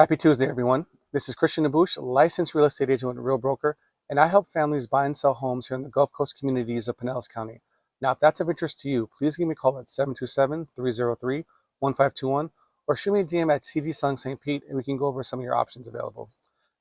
Happy Tuesday, everyone. This is Christian Nabush, licensed real estate agent with Real Broker, and I help families buy and sell homes here in the Gulf Coast communities of Pinellas County. Now, if that's of interest to you, please give me a call at 727-303-1521 or shoot me a DM at CD Sung St. Pete and we can go over some of your options available.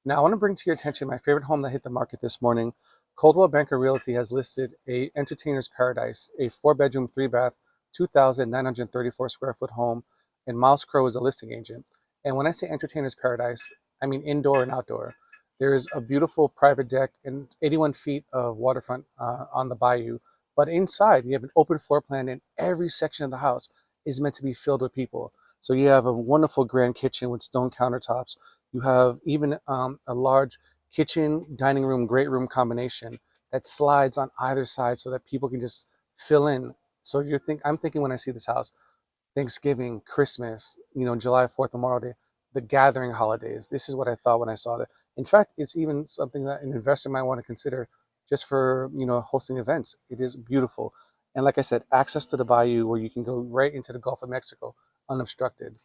Now, I want to bring to your attention my favorite home that hit the market this morning. Coldwell Banker Realty has listed a Entertainer's Paradise, a 4-bedroom, 3-bath, 2,934 square foot home, and Miles Crow is a listing agent. And when I say Entertainer's Paradise, I mean indoor and outdoor. There is a beautiful private deck and 81 feet of waterfront on the bayou. But inside, you have an open floor plan, and every section of the house is meant to be filled with people. So you have a wonderful grand kitchen with stone countertops. You have even a large kitchen, dining room, great room combination that slides on either side so that people can just fill in. So I'm thinking when I see this house, Thanksgiving, Christmas, July 4th, Memorial Day, the gathering holidays. This is what I thought when I saw that. In fact, it's even something that an investor might want to consider just for, hosting events. It is beautiful. And like I said, access to the bayou where you can go right into the Gulf of Mexico unobstructed.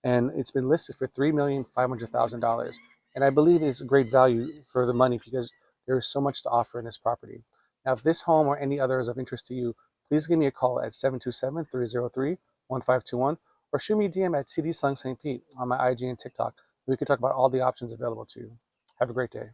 And it's been listed for $3,500,000. And I believe it's a great value for the money because there is so much to offer in this property. Now, if this home or any other is of interest to you, please give me a call at 727-303-1521 or shoot me a DM at CD Sung St. Pete on my IG and TikTok. We could talk about all the options available to you. Have a great day.